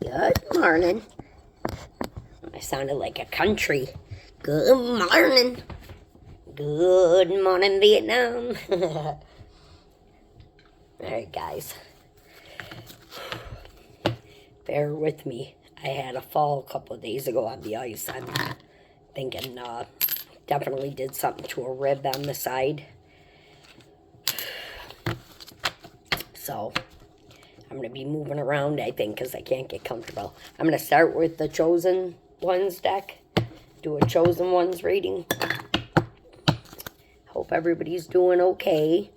Good morning. I sounded like a country. Good morning. Good morning, Vietnam. Alright, guys. Bear with me. I had a fall a couple of days ago on the ice. I'm thinking definitely did something to a rib on the side. So I'm going to be moving around, I think, because I can't get comfortable. I'm going to start with the Chosen Ones deck. Do a Chosen Ones reading. Hope everybody's doing okay.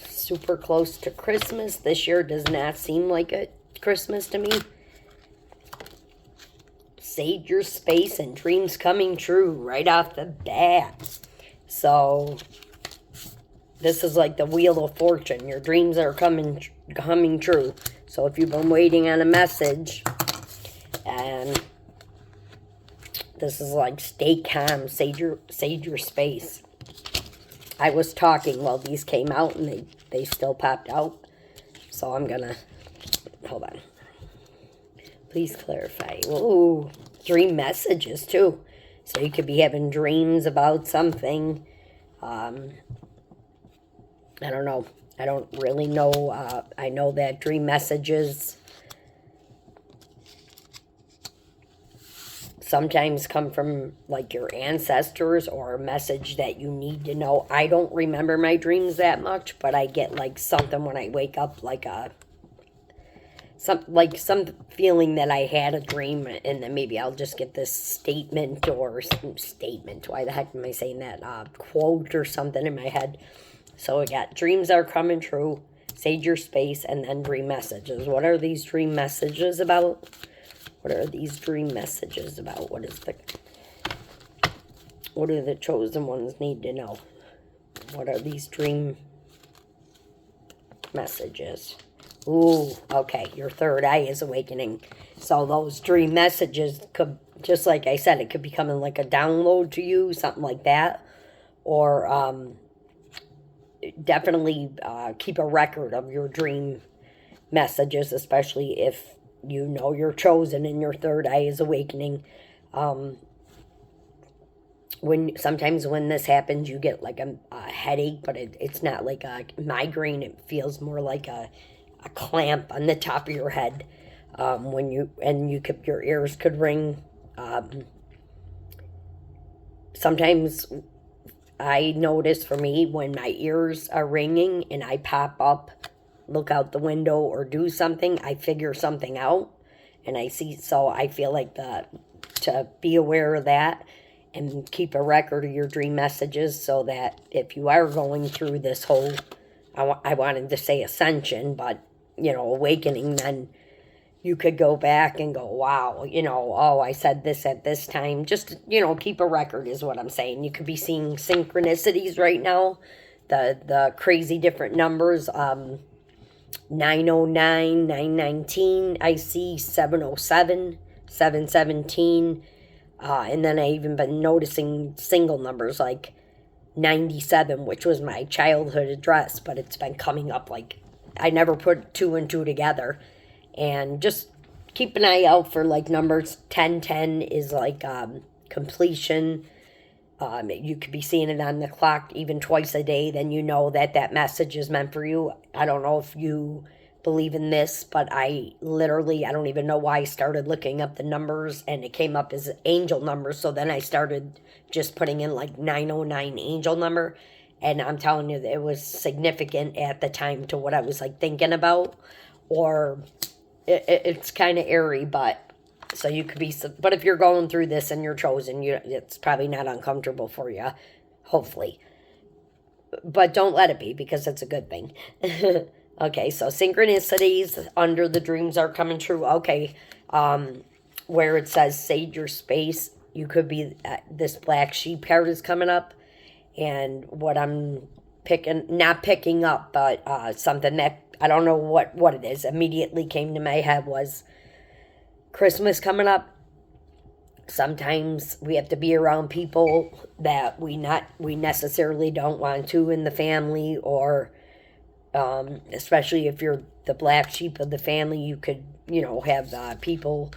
Super close to Christmas. This year does not seem like a Christmas to me. Save your space and dreams coming true right off the bat. So this is like the Wheel of Fortune. Your dreams are coming true. So if you've been waiting on a message, and this is like stay calm, save your space. I was talking while these came out, and they still popped out. So I'm gonna hold on. Please clarify. Ooh, dream messages too. So you could be having dreams about something. I don't know. I don't really know. I know that dream messages sometimes come from like your ancestors or a message that you need to know. I don't remember my dreams that much, but I get like something when I wake up, like some feeling that I had a dream, and then maybe I'll just get this statement or some statement. Why the heck am I saying that? Quote or something in my head. So we got dreams are coming true, save your space, and then dream messages. What are these dream messages about? What are these dream messages about? What do the chosen ones need to know? What are these dream messages? Ooh, okay, your third eye is awakening. So those dream messages could, just like I said, it could be coming like a download to you, something like that. Or definitely keep a record of your dream messages, especially if you know you're chosen and your third eye is awakening. Sometimes when this happens, you get like a headache, but it's not like a migraine. It feels more like a clamp on the top of your head. Your ears could ring. Sometimes I notice for me when my ears are ringing and I pop up, look out the window or do something, I figure something out and I see. So I feel like to be aware of that and keep a record of your dream messages, so that if you are going through this whole, I wanted to say ascension, but awakening, then you could go back and go, wow, oh, I said this at this time. Just, keep a record is what I'm saying. You could be seeing synchronicities right now, the crazy different numbers. 909, 919, I see 707, 717. And then I even been noticing single numbers like 97, which was my childhood address, but it's been coming up like I never put two and two together. And just keep an eye out for like numbers. 1010 is like completion. You could be seeing it on the clock even twice a day. Then you know that message is meant for you. I don't know if you believe in this, but I don't even know why I started looking up the numbers, and it came up as angel numbers. So then I started just putting in like 909 angel number. And I'm telling you, it was significant at the time to what I was like thinking about. Or it's kind of airy, but so you could be, but if you're going through this and you're chosen, it's probably not uncomfortable for you, hopefully. But don't let it be, because it's a good thing. Okay, so synchronicities under the dreams are coming true. Okay, where it says save your space, you could be, this black sheep card is coming up, and what I'm not picking up, but something that I don't know what it is, immediately came to my head was Christmas coming up. Sometimes we have to be around people that we necessarily don't want to in the family, or Especially if you're the black sheep of the family, you could, have people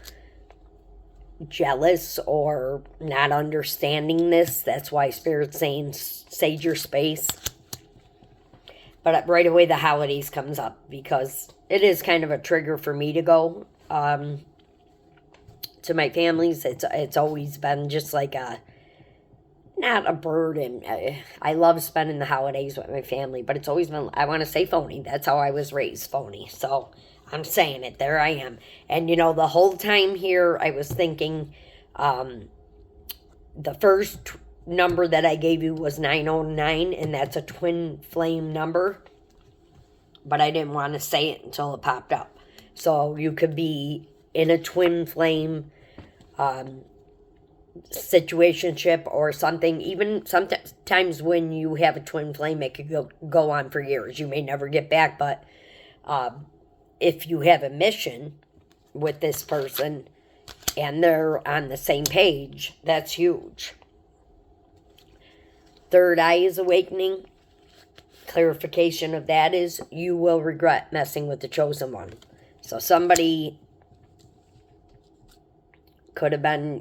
jealous or not understanding this. That's why Spirit's saying sage your space. But right away the holidays comes up because it is kind of a trigger for me to go to my families. It's always been just like not a burden. I love spending the holidays with my family, but it's always been, I want to say phony. That's how I was raised, phony. So I'm saying it. There I am. And, the whole time here, I was thinking the first number that I gave you was 909, and that's a twin flame number. But I didn't want to say it until it popped up. So you could be in a twin flame situationship or something. Even sometimes when you have a twin flame, it could go on for years. You may never get back, but if you have a mission with this person and they're on the same page, that's huge. Third eye is awakening. Clarification of that is you will regret messing with the chosen one. So somebody could have been,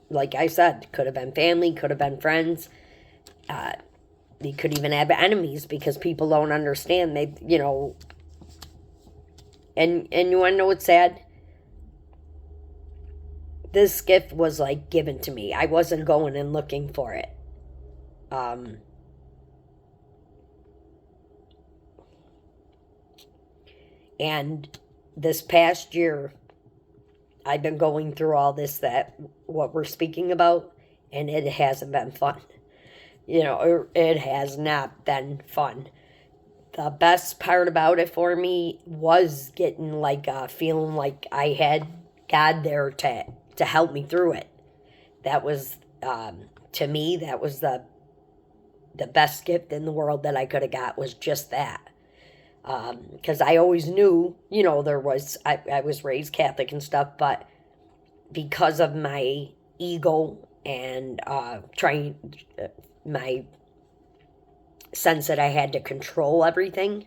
like I said, could have been family, could have been friends. You could even have enemies because people don't understand. They, and you want to know what's sad? This gift was like given to me. I wasn't going and looking for it. And this past year, I've been going through all this, what we're speaking about, and it hasn't been fun. It has not been fun. The best part about it for me was getting feeling like I had God there to help me through it. That was, to me, that was the best gift in the world that I could have got, was just that. Because I always knew, I was raised Catholic and stuff, but because of my ego and my sense that I had to control everything,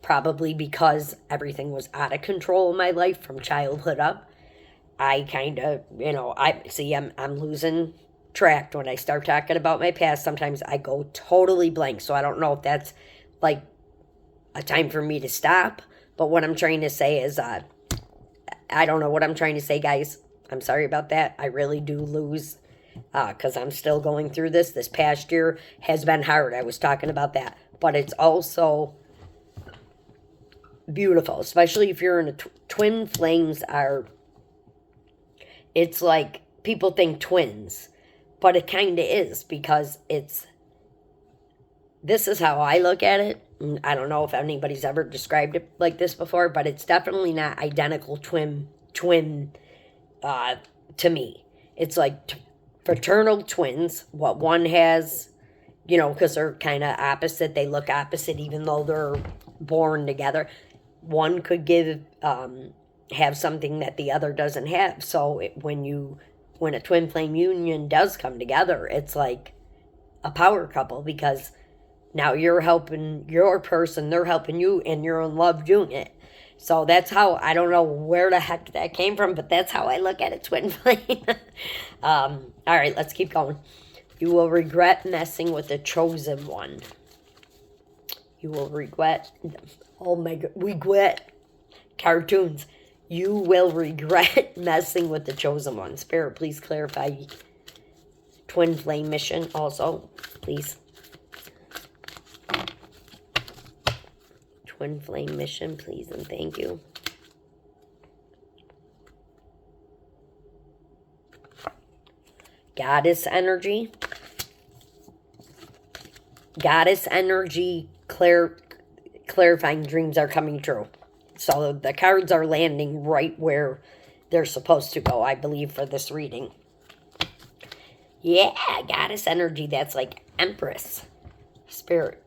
probably because everything was out of control in my life from childhood up, I kind of, I'm losing track when I start talking about my past. Sometimes I go totally blank, so I don't know if that's like a time for me to stop, but what I'm trying to say is I don't know what I'm trying to say, guys. I'm sorry about that. I really do lose because I'm still going through this past year has been hard. I was talking about that, but it's also beautiful, especially if you're in a twin flames. It's like people think twins, but it kind of is, because this is how I look at it. I don't know if anybody's ever described it like this before, but it's definitely not identical twin to me. It's like fraternal twins. What one has, because they're kind of opposite. They look opposite even though they're born together. One could have something that the other doesn't have. So when a twin flame union does come together, it's like a power couple, because now you're helping your person, they're helping you, and you're in love doing it. So that's how, I don't know where the heck that came from, but that's how I look at it, twin flame. All right, let's keep going. You will regret messing with the chosen one. You will regret, oh my God, regret cartoons. You will regret messing with the chosen one. Spirit, please clarify twin flame mission also, please. Twin flame mission, please, and thank you. Goddess energy. Goddess energy, clarifying dreams are coming true. So the cards are landing right where they're supposed to go, I believe, for this reading. Yeah, goddess energy, that's like Empress. Spirit.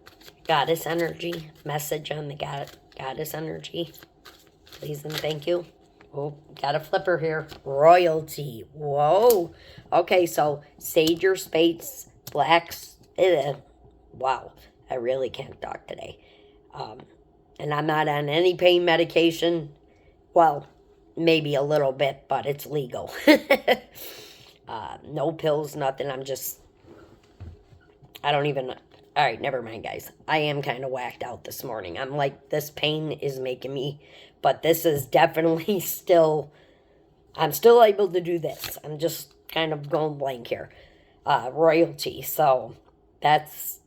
Goddess energy, message on the goddess energy, please and thank you. Oh, got a flipper here. Royalty. Whoa. Okay, so sage your space, blacks. Wow. I really can't talk today. And I'm not on any pain medication. Well, maybe a little bit, but it's legal. No pills, nothing. I don't even. All right, never mind, guys. I am kind of whacked out this morning. I'm like, this pain is making me, but this is definitely still. I'm still able to do this. I'm just kind of going blank here. Royalty. So that's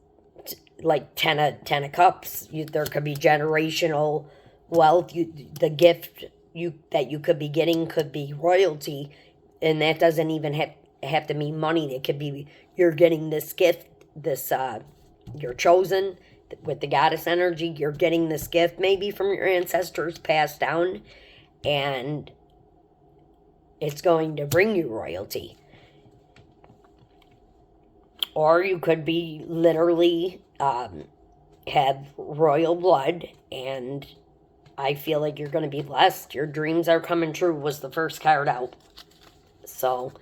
like 10 of cups. There could be generational wealth. The gift that you could be getting could be royalty, and that doesn't even have to mean money. It could be you're getting this gift, you're chosen with the goddess energy. You're getting this gift maybe from your ancestors passed down, and it's going to bring you royalty. Or you could be literally have royal blood, and I feel like you're going to be blessed. Your dreams are coming true was the first card out. So,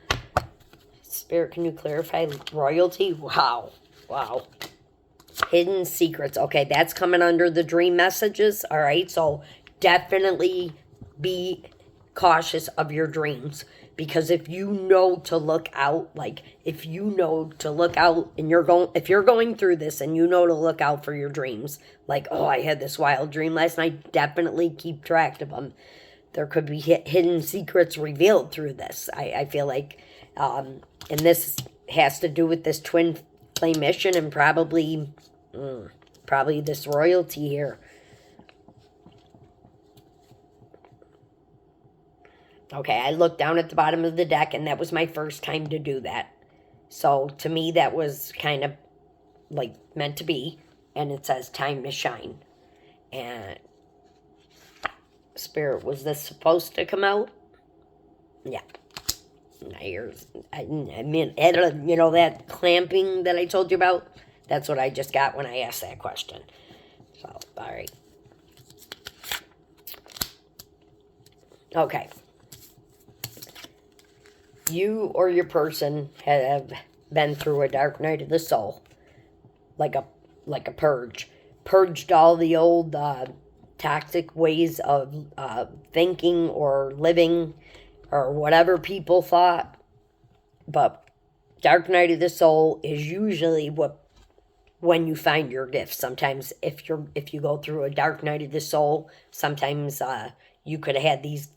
Spirit, can you clarify royalty? Wow. Hidden secrets. Okay, that's coming under the dream messages. All right, so definitely be cautious of your dreams, because if you know to look out, and if you're going through this and you know to look out for your dreams, like, oh, I had this wild dream last night, definitely keep track of them. There could be hidden secrets revealed through this. I feel like, and this has to do with this twin flame mission, and probably this royalty here. Okay, I looked down at the bottom of the deck, and that was my first time to do that. So, to me, that was kind of, like, meant to be. And it says, time to shine. And, Spirit, was this supposed to come out? Yeah. I mean, that clamping that I told you about? That's what I just got when I asked that question. So, all right. Okay. You or your person have been through a dark night of the soul, like a purge. Purged all the old toxic ways of thinking or living or whatever people thought. But dark night of the soul is usually when you find your gifts. Sometimes if you go through a dark night of the soul, sometimes you could have had these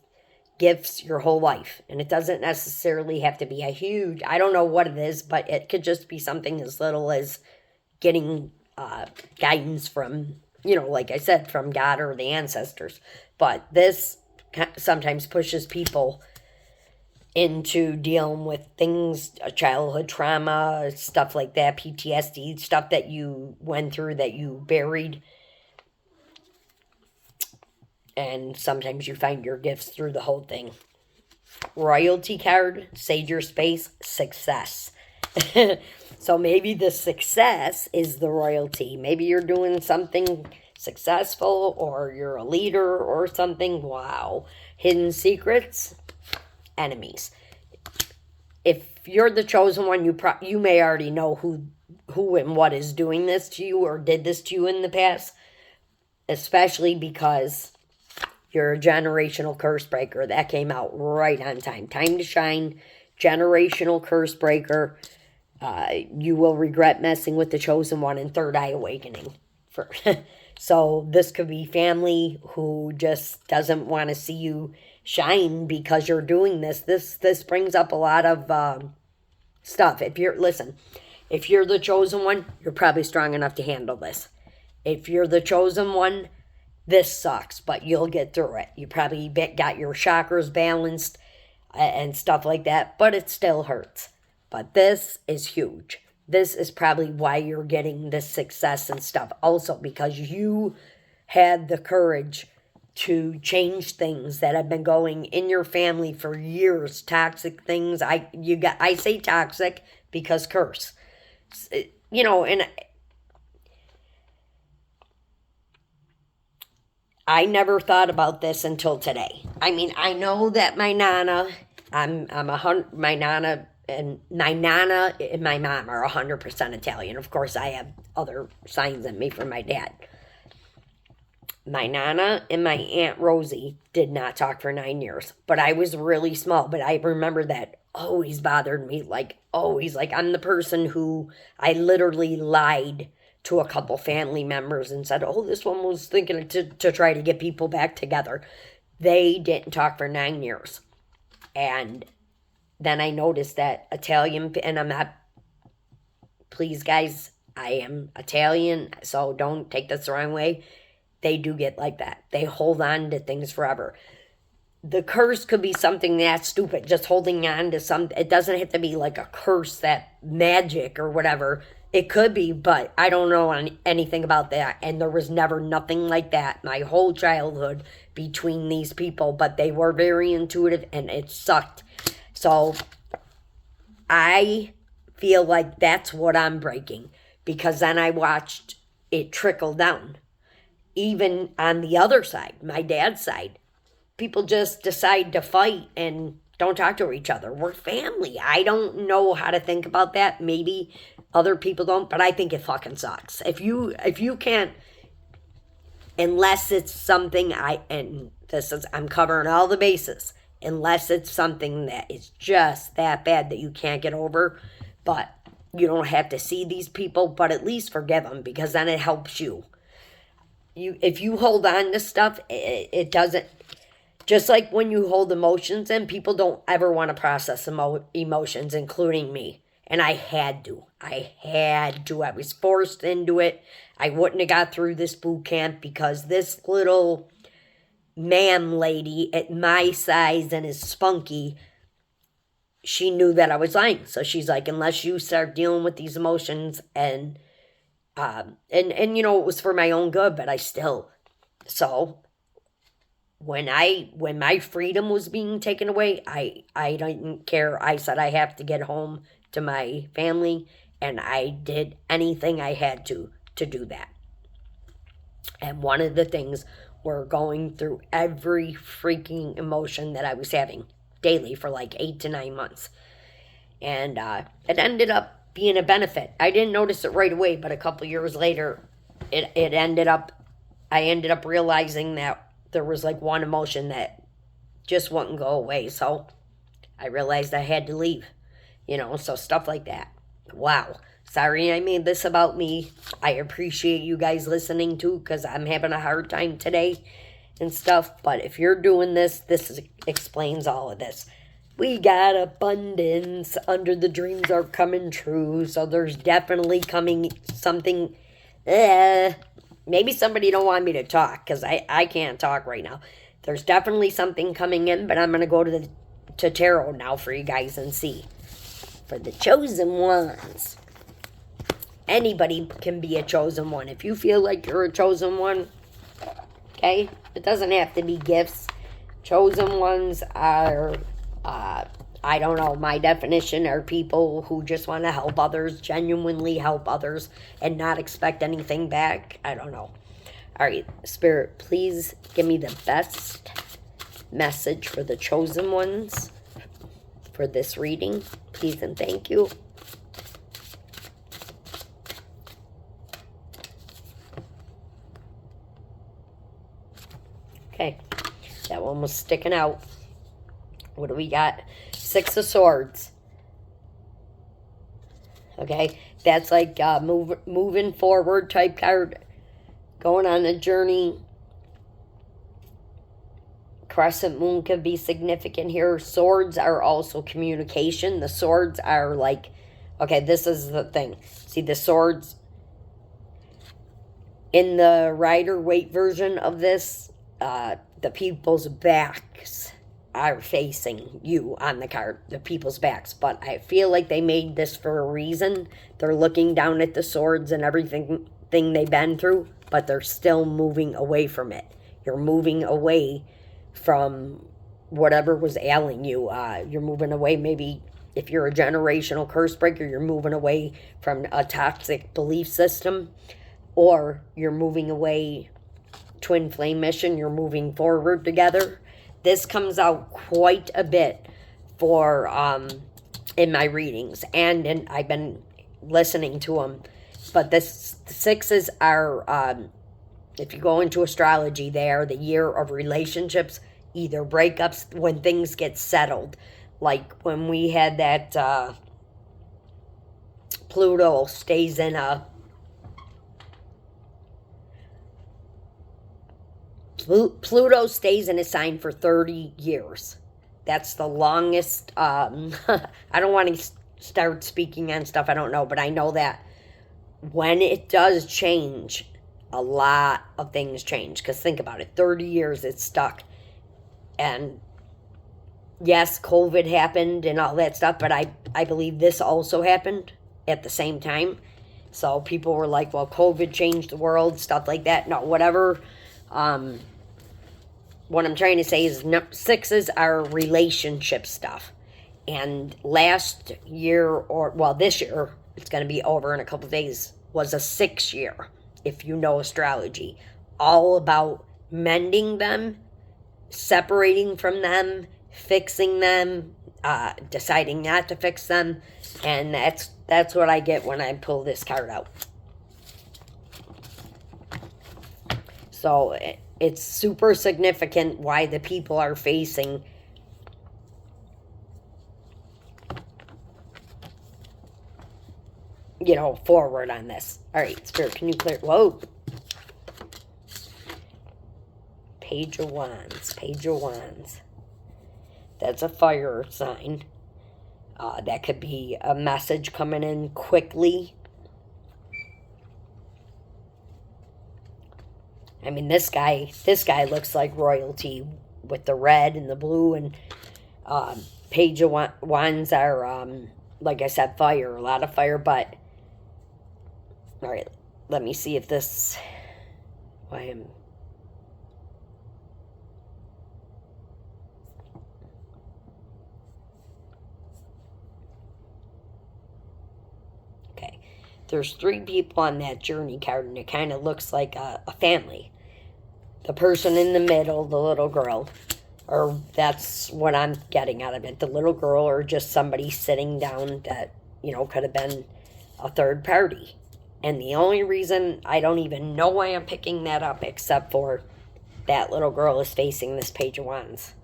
gifts your whole life, and it doesn't necessarily have to be a huge, I don't know what it is, but it could just be something as little as getting guidance from, like I said, from God or the ancestors. But this sometimes pushes people into dealing with things, childhood trauma, stuff like that, PTSD, stuff that you went through that you buried. And sometimes you find your gifts through the whole thing. Royalty card, sage your space, success. So maybe the success is the royalty. Maybe you're doing something successful, or you're a leader or something. Wow. Hidden secrets, enemies. If you're the chosen one, you may already know who and what is doing this to you or did this to you in the past, especially because you're a generational curse breaker. That came out right on time. Time to shine. Generational curse breaker. You will regret messing with the chosen one in third eye awakening. So this could be family who just doesn't want to see you shine because you're doing this. This brings up a lot of stuff. If you're the chosen one, you're probably strong enough to handle this. If you're the chosen one, this sucks, but you'll get through it. You probably got your chakras balanced and stuff like that, but it still hurts. But this is huge. This is probably why you're getting this success and stuff. Also, because you had the courage to change things that have been going in your family for years. Toxic things. I say toxic because curse. And I never thought about this until today. I mean, I know that my nana, my nana and my mom are 100% Italian. Of course, I have other signs in me from my dad. My Nana and my Aunt Rosie did not talk for 9 years, but I was really small. But I remember that always bothered me, like always. Like, I'm the person who I literally lied to a couple family members and said, oh, this one was thinking to try to get people back together. They didn't talk for 9 years. And then I noticed that Italian, and I'm not, please guys, I am Italian, so don't take this the wrong way. They do get like that. They hold on to things forever. The curse could be something that stupid, just holding on to something. It doesn't have to be like a curse, that magic or whatever. It could be, but I don't know anything about that. And there was never nothing like that my whole childhood between these people. But they were very intuitive, and it sucked. So I feel like that's what I'm breaking. Because then I watched it trickle down. Even on the other side, my dad's side, people just decide to fight and don't talk to each other. We're family. I don't know how to think about that. Maybe other people don't, but I think it fucking sucks. If you can't, unless it's something I'm covering all the bases, unless it's something that is just that bad that you can't get over, but you don't have to see these people, but at least forgive them, because then it helps you. If you hold on to stuff, it doesn't. Just like when you hold emotions in, people don't ever want to process emotions, including me. And I had to. I was forced into it. I wouldn't have got through this boot camp because this little man lady at my size and is spunky, she knew that I was lying. So she's like, unless you start dealing with these emotions and you know, it was for my own good, but so when my freedom was being taken away, I didn't care. I said I have to get home to my family, and I did anything I had to do that. And one of the things were going through every freaking emotion that I was having daily for like 8 to 9 months. And it ended up being a benefit. I didn't notice it right away, but a couple years later, I ended up realizing that there was like one emotion that just wouldn't go away. So I realized I had to leave, so stuff like that. Wow. Sorry I made this about me. I appreciate you guys listening too, because I'm having a hard time today and stuff. But if you're doing this explains all of this. We got abundance under the dreams are coming true. So there's definitely coming something. Maybe somebody don't want me to talk because I can't talk right now. There's definitely something coming in, but I'm going to go to tarot now for you guys and see. For the chosen ones. Anybody can be a chosen one. If you feel like you're a chosen one, okay? It doesn't have to be gifts. Chosen ones are... I don't know, my definition are people who just want to help others, genuinely help others, and not expect anything back. I don't know. All right, Spirit, please give me the best message for the chosen ones for this reading. Please and thank you. Okay, that one was sticking out. What do we got? 6 of Swords. Okay, that's like moving forward type card. Going on a journey. Crescent moon could be significant here. Swords are also communication. The swords are like, okay, this is the thing. See the swords in the Rider-Waite version of this, the people's backs are facing you on the card, the people's backs. But I feel like they made this for a reason. They're looking down at the swords and everything they've been through, but they're still moving away from it. You're moving away from whatever was ailing you. You're moving away, maybe if you're a generational curse breaker, you're moving away from a toxic belief system, or you're moving away, twin flame mission, you're moving forward together. This comes out quite a bit for in my readings, and I've been listening to them. But this The sixes are, if you go into astrology, they are the year of relationships, either breakups, when things get settled. Like when we had that Pluto stays in a Pluto stays in a sign for 30 years. That's the longest. I don't want to start speaking on stuff I don't know, but I know that when it does change, a lot of things change. Because think about it, 30 years it's stuck. And yes, COVID happened and all that stuff, but I believe this also happened at the same time. So people were like, well, COVID changed the world, stuff like that. No, whatever. What I'm trying to say is sixes are relationship stuff. And last year, or well, this year, it's going to be over in a couple of days, was a 6 year, if you know astrology. All about mending them, separating from them, fixing them, deciding not to fix them. And that's what I get when I pull this card out. So it's super significant why the people are facing forward on this. All right, Spirit, can you clear? Whoa. Page of Wands. Page of Wands. That's a fire sign. That could be a message coming in quickly. I mean, this guy looks like royalty with the red and the blue. And Page of Wands are, like I said, fire. A lot of fire, but... All right, let me see if this... Why am... Okay. There's 3 people on that journey card, and it kind of looks like a family. The person in the middle, the little girl, or that's what I'm getting out of it. The little girl, or just somebody sitting down that, could have been a third party. And the only reason, I don't even know why I'm picking that up, except for that little girl is facing this Page of Wands.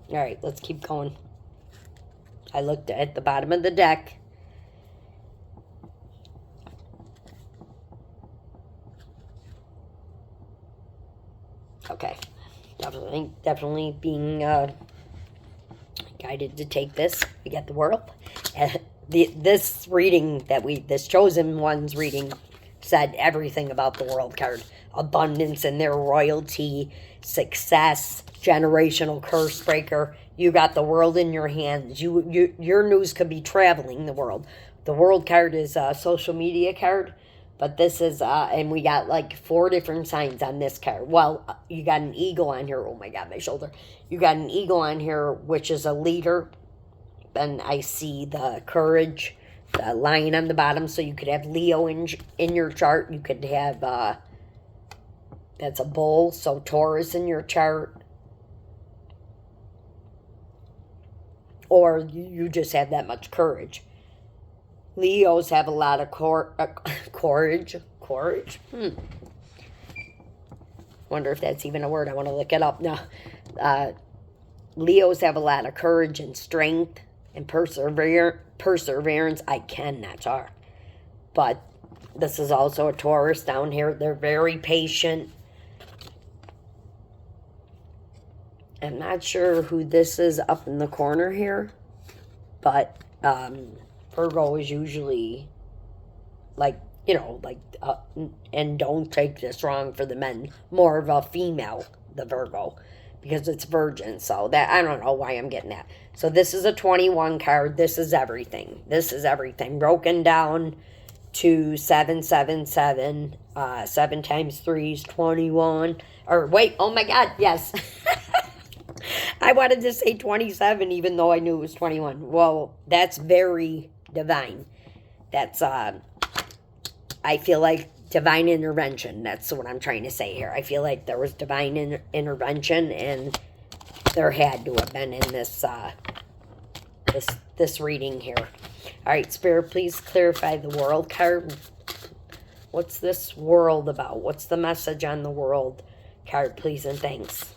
All right, let's keep going. I looked at the bottom of the deck. Okay, definitely being guided to take this. We got the World. This reading this Chosen One's reading said everything about the World card. Abundance and their royalty, success, generational curse breaker. You got the world in your hands. Your news could be traveling the world. The World card is a social media card. But this is, and we got like 4 different signs on this card. Well, you got an eagle on here. Oh my God, my shoulder. You got an eagle on here, which is a leader. Then I see the courage, the lion on the bottom. So you could have Leo in your chart. You could have, that's a bull. So Taurus in your chart. Or you just have that much courage. Leos have a lot of courage. Wonder if that's even a word. I want to look it up. No. Leos have a lot of courage and strength and perseverance. I cannot talk. But this is also a Taurus down here. They're very patient. I'm not sure who this is up in the corner here. But, Virgo is usually, and don't take this wrong for the men, more of a female, the Virgo, because it's virgin. So that, I don't know why I'm getting that. So this is a 21 card. This is everything. This is everything. Broken down to 777, 7 times 3 is 21. Or wait, oh my God, yes. I wanted to say 27 even though I knew it was 21. Well, that's very divine. That's, I feel like divine intervention. That's what I'm trying to say here. I feel like there was divine intervention, and there had to have been in this this reading here. All right, Spirit, please clarify the world card. What's this world about? What's the message on the world card, please, and thanks.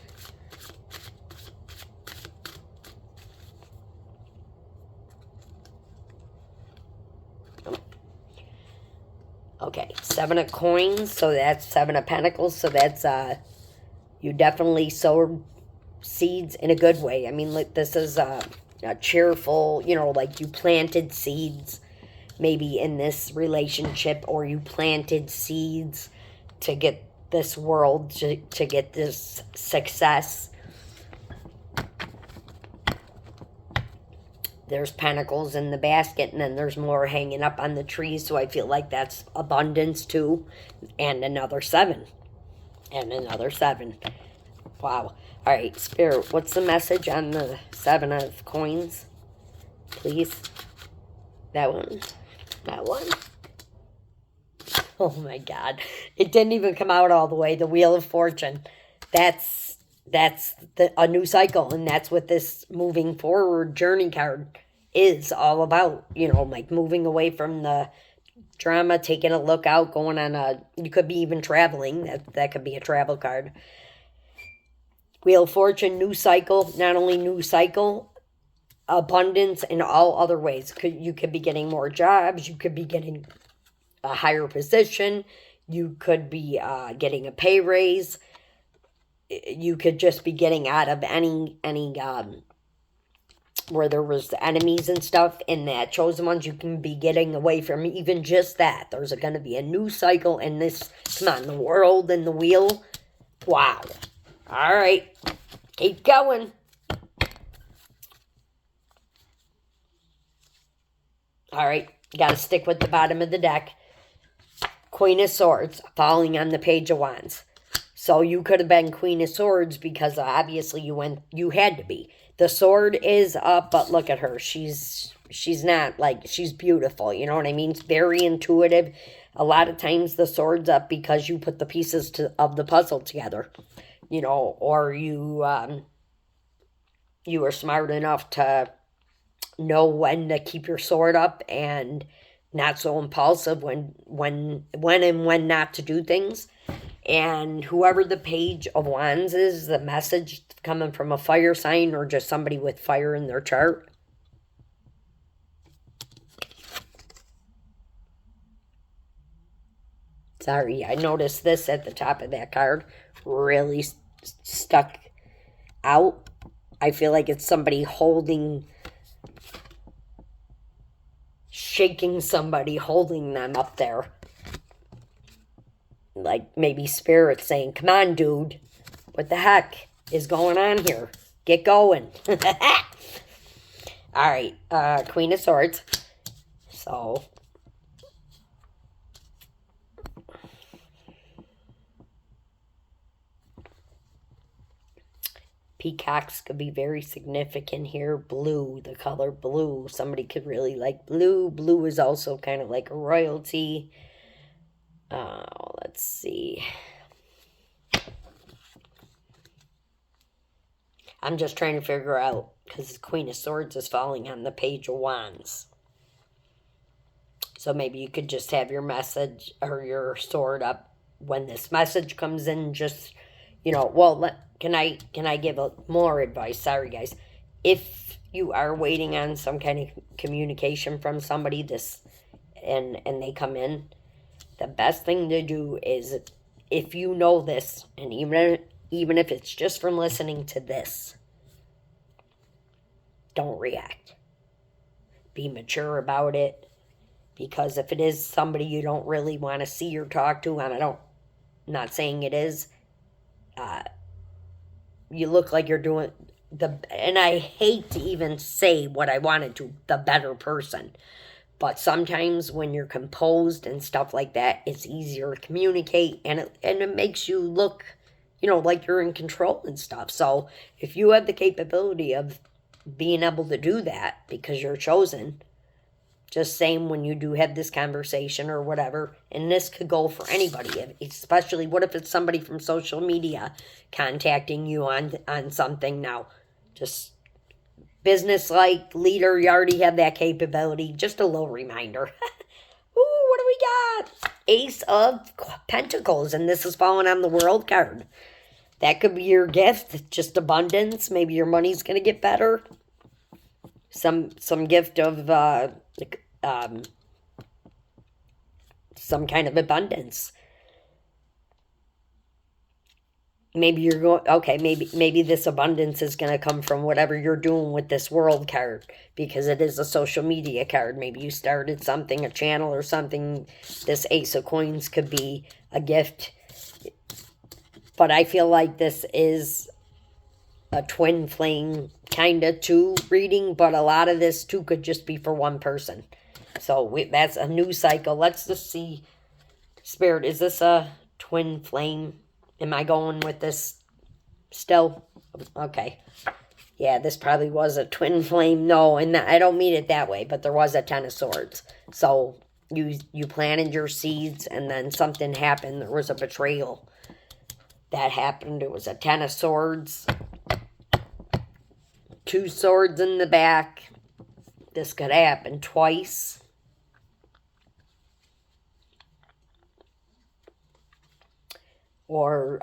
Okay, 7 of coins, so that's 7 of pentacles, so that's, you definitely sowed seeds in a good way. I mean, like, this is a cheerful, you know, like you planted seeds maybe in this relationship, or you planted seeds to get this world, to get this success. There's pentacles in the basket, and then there's more hanging up on the tree, so I feel like that's abundance too. And another 7. And another 7. Wow. All right, Spirit, what's the message on the 7 of coins? Please. That one. That one. Oh my God. It didn't even come out all the way. The Wheel of Fortune. That's a new cycle, and that's what this moving forward journey card is all about. You know, like moving away from the drama, taking a look out, going on you could be even traveling. That could be a travel card. Wheel of Fortune, new cycle. Not only new cycle, abundance in all other ways. You could be getting more jobs. You could be getting a higher position. You could be getting a pay raise. You could just be getting out of any where there was enemies and stuff, and that chosen ones, you can be getting away from even just that. There's going to be a new cycle in this. Come on, the world and the wheel. Wow. All right. Keep going. All right. Got to stick with the bottom of the deck. Queen of Swords falling on the Page of Wands. So you could have been Queen of Swords because obviously you had to be. The sword is up, but look at her. She's not, like, she's beautiful. You know what I mean? It's very intuitive. A lot of times the sword's up because you put the pieces of the puzzle together. You know, or you are smart enough to know when to keep your sword up and not so impulsive when and when not to do things. And whoever the Page of Wands is, the message coming from a fire sign or just somebody with fire in their chart. Sorry, I noticed this at the top of that card. Really stuck out. I feel like it's somebody shaking somebody, holding them up there. Like maybe Spirit saying, come on, dude. What the heck is going on here? Get going. All right. Queen of Swords. So. Peacocks could be very significant here. Blue, the color blue. Somebody could really like blue. Blue is also kind of like a royalty. Let's see. I'm just trying to figure out, because the Queen of Swords is falling on the Page of Wands. So maybe you could just have your message or your sword up when this message comes in. Just, you know, well, can I give more advice? Sorry, guys. If you are waiting on some kind of communication from somebody, and they come in, the best thing to do is, if you know this, and even if it's just from listening to this, don't react. Be mature about it, because if it is somebody you don't really want to see or talk to, and I'm not saying it is, you look like you're doing and I hate to even say what I wanted to, the better person. But sometimes when you're composed and stuff like that, it's easier to communicate, and it makes you look, you know, like you're in control and stuff. So if you have the capability of being able to do that because you're chosen, Just saying, when you do have this conversation or whatever, and this could go for anybody, especially what if it's somebody from social media contacting you on something now. Just business-like leader, you already have that capability. Just a little reminder. Ooh, what do we got? Ace of Pentacles, and this is falling on the World card. That could be your gift, just abundance. Maybe your money's going to get better. Some gift of some kind of abundance. Maybe you're going, okay, maybe this abundance is going to come from whatever you're doing with this World card, because it is a social media card. Maybe you started something, a channel or something. This Ace of Coins could be a gift. But I feel like this is a twin flame kind of two reading, but a lot of this too could just be for one person. So that's a new cycle. Let's just see. Spirit, is this a twin flame? Am I going with this still? Okay. Yeah, this probably was a twin flame. No, and I don't mean it that way, but there was a Ten of Swords. So you planted your seeds, and then something happened. There was a betrayal that happened. It was a Ten of Swords. 2 swords in the back. This could happen twice. Or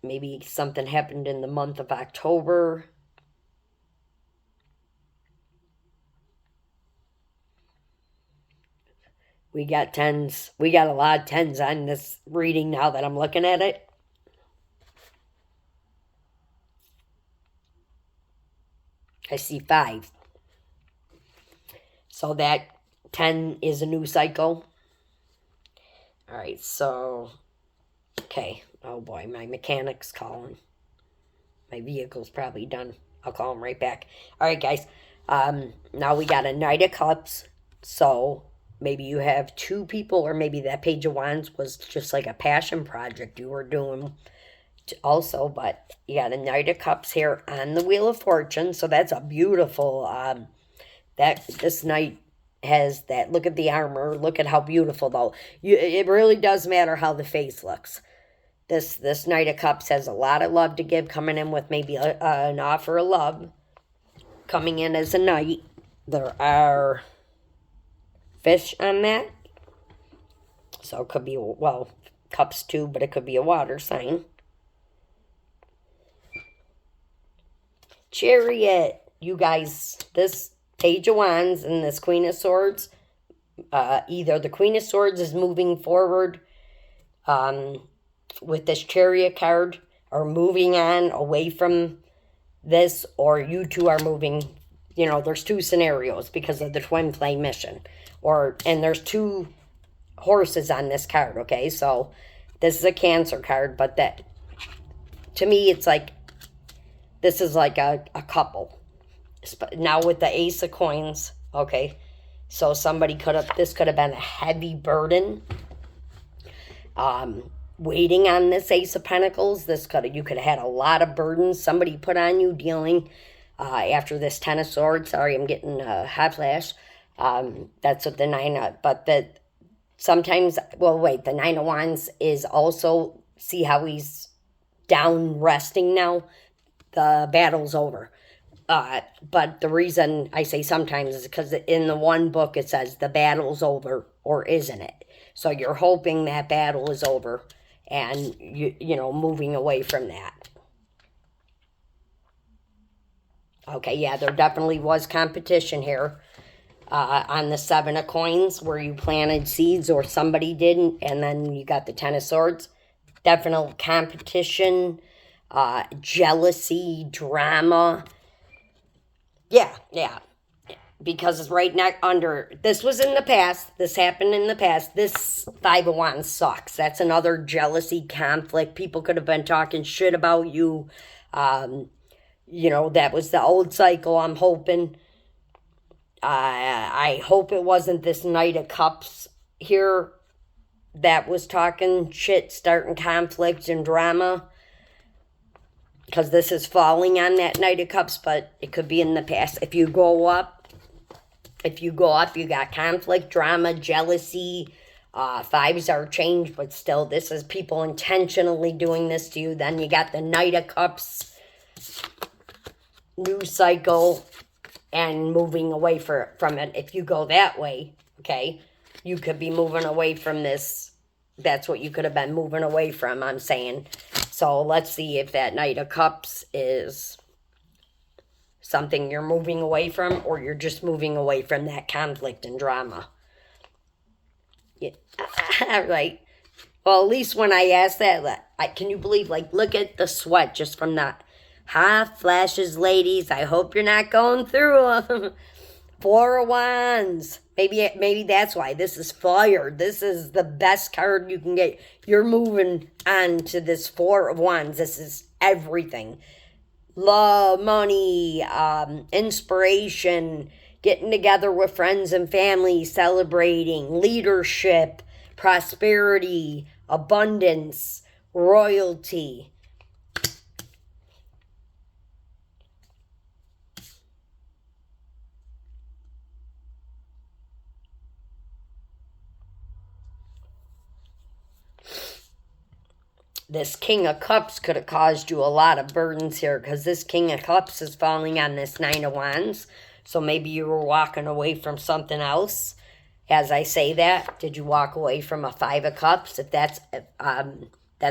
maybe something happened in the month of October. We got tens. We got a lot of tens on this reading now that I'm looking at it. I see 5. So that 10 is a new cycle. All right, so... Okay. Oh boy, my mechanic's calling. My vehicle's probably done. I'll call him right back. All right, guys. Now we got a Knight of Cups. So maybe you have 2 people, or maybe that Page of Wands was just like a passion project you were doing also. But you got a Knight of Cups here on the Wheel of Fortune. So that's a beautiful... this Knight has that. Look at the armor. Look at how beautiful, though. It really does matter how the face looks. This Knight of Cups has a lot of love to give, coming in with maybe an offer of love. Coming in as a knight. There are fish on that. So it could be, well, cups too, but it could be a water sign. Chariot. You guys, this Page of Wands and this Queen of Swords, either the Queen of Swords is moving forward with this Chariot card, or moving on away from this, or you two are moving. You know, there's 2 scenarios because of the twin flame mission. And there's 2 horses on this card, okay? So this is a Cancer card, but that, to me, it's like, this is like a couple. Now with the Ace of Coins, okay? So this could have been a heavy burden. Waiting on this Ace of Pentacles. You could have had a lot of burdens somebody put on you dealing after this Ten of Swords. Sorry, I'm getting a hot flash. That's what the 9 but sometimes, well, wait, the 9 of Wands is also, see how he's down resting now? The battle's over. But the reason I say sometimes is because in the one book it says the battle's over, or isn't it? So you're hoping that battle is over, and you know, moving away from that. Okay, yeah, there definitely was competition here on the 7 of Coins, where you planted seeds or somebody didn't, and then you got the 10 of Swords. Definite competition, jealousy, drama. Yeah. Because it's right under, this was in the past, this happened in the past, this 5 of Wands sucks. That's another jealousy, conflict. People could have been talking shit about you. You know, that was the old cycle, I'm hoping. I hope it wasn't this Knight of Cups here that was talking shit, starting conflict and drama. Because this is falling on that Knight of Cups, but it could be in the past. If you go up If you go up, you got conflict, drama, jealousy. Fives are change, but still, this is people intentionally doing this to you. Then you got the Knight of Cups, news cycle, and moving away from it. If you go that way, okay, you could be moving away from this. That's what you could have been moving away from, I'm saying. So let's see if that Knight of Cups is something you're moving away from, or you're just moving away from that conflict and drama. Yeah. Right. Well, at least when I asked that, can you believe, like, look at the sweat just from that. Hot flashes, ladies. I hope you're not going through them. Four of Wands. Maybe that's why. This is fire. This is the best card you can get. You're moving on to this Four of Wands. This is everything. Love, money, inspiration, getting together with friends and family, celebrating, leadership, prosperity, abundance, royalty. This King of Cups could have caused you a lot of burdens here, because this King of Cups is falling on this Nine of Wands. So maybe you were walking away from something else. As I say that, did you walk away from a Five of Cups? If that's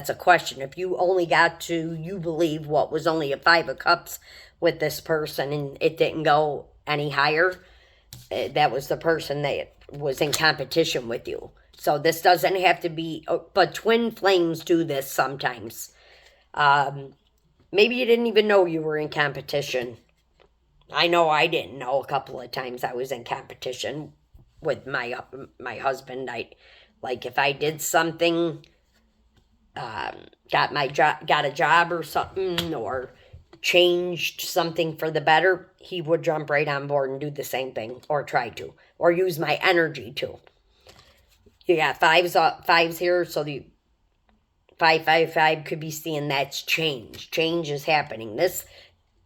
a question. If you only got to, you believe, what was only a Five of Cups with this person and it didn't go any higher, that was the person that was in competition with you. So this doesn't have to be, but twin flames do this sometimes. Maybe you didn't even know you were in competition. I know I didn't know a couple of times I was in competition with my husband. Like if I did something, got a job or something, or changed something for the better, he would jump right on board and do the same thing, or try to, or use my energy to. You got fives here, so the 555 could be seeing that's change. Change is happening. This,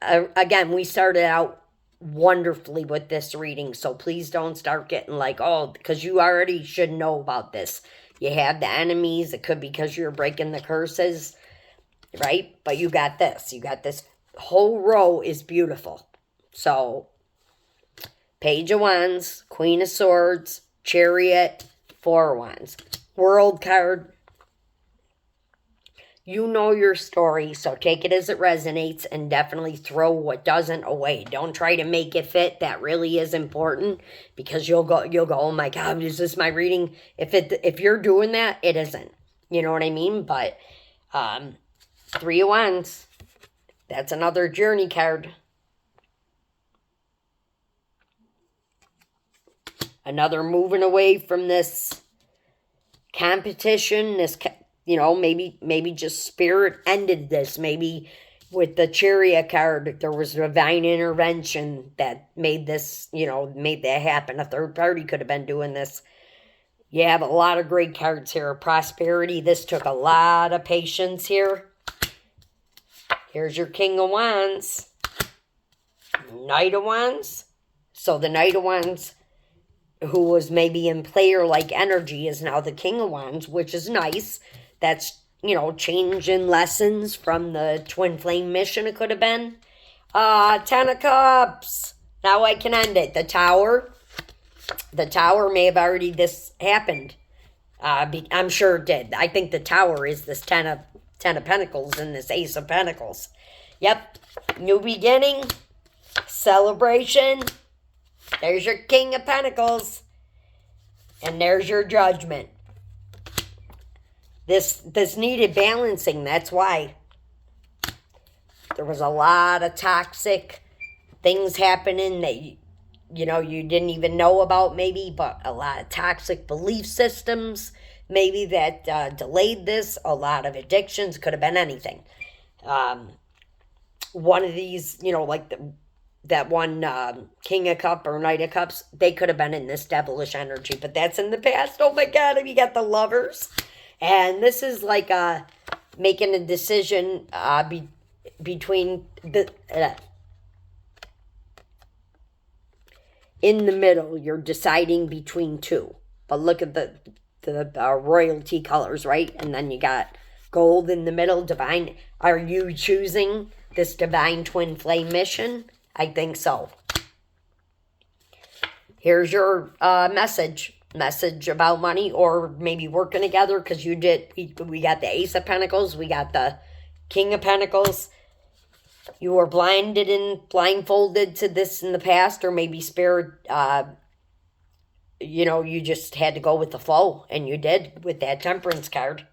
again, we started out wonderfully with this reading, so please don't start getting like, oh, because you already should know about this. You have the enemies. It could be because you're breaking the curses, right? But you got this. You got this whole row is beautiful. So, Page of Wands, Queen of Swords, Chariot, Four of Wands. World card. You know your story, so take it as it resonates and definitely throw what doesn't away. Don't try to make it fit. That really is important, because you'll go, oh my God, is this my reading? If you're doing that, it isn't. You know what I mean? But Three of Wands. That's another journey card. Another moving away from this competition, this, maybe just spirit ended this. Maybe with the Chariot card, there was divine intervention that made this, made that happen. A third party could have been doing this. You have a lot of great cards here. Prosperity. This took a lot of patience here. Here's your King of Wands. Knight of Wands. So the Knight of Wands, who was maybe in player-like energy, is now the King of Wands, which is nice. That's, changing lessons from the Twin Flame mission it could have been. Ten of Cups. Now I can end it. The Tower. The Tower may have already this happened. I'm sure it did. I think the Tower is this Ten of Pentacles and this Ace of Pentacles. Yep. New beginning. Celebration. There's your King of Pentacles. And there's your Judgment. This needed balancing. That's why. There was a lot of toxic things happening that you didn't even know about, maybe, but a lot of toxic belief systems maybe that delayed this. A lot of addictions. Could have been anything. One of these, like that one King of Cups or Knight of Cups, they could have been in this devilish energy, but that's in the past. Oh my God, you got the Lovers. And this is like making a decision between the... in the middle, you're deciding between two. But look at the royalty colors, right? And then you got gold in the middle, divine. Are you choosing this divine twin flame mission? I think so. Here's your message about money, or maybe working together, because you did. We got the Ace of Pentacles, we got the King of Pentacles. You were blindfolded to this in the past, or maybe spirit, you just had to go with the flow, and you did with that Temperance card.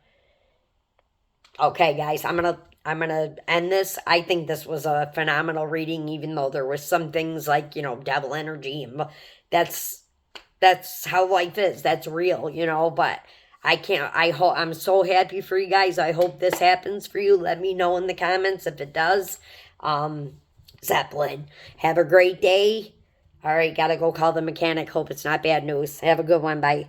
Okay, guys, I'm gonna end this. I think this was a phenomenal reading, even though there was some things like, devil energy, and that's how life is. That's real, but I'm so happy for you guys. I hope this happens for you. Let me know in the comments if it does. Zeppelin, have a great day. All right, gotta go call the mechanic. Hope it's not bad news. Have a good one. Bye.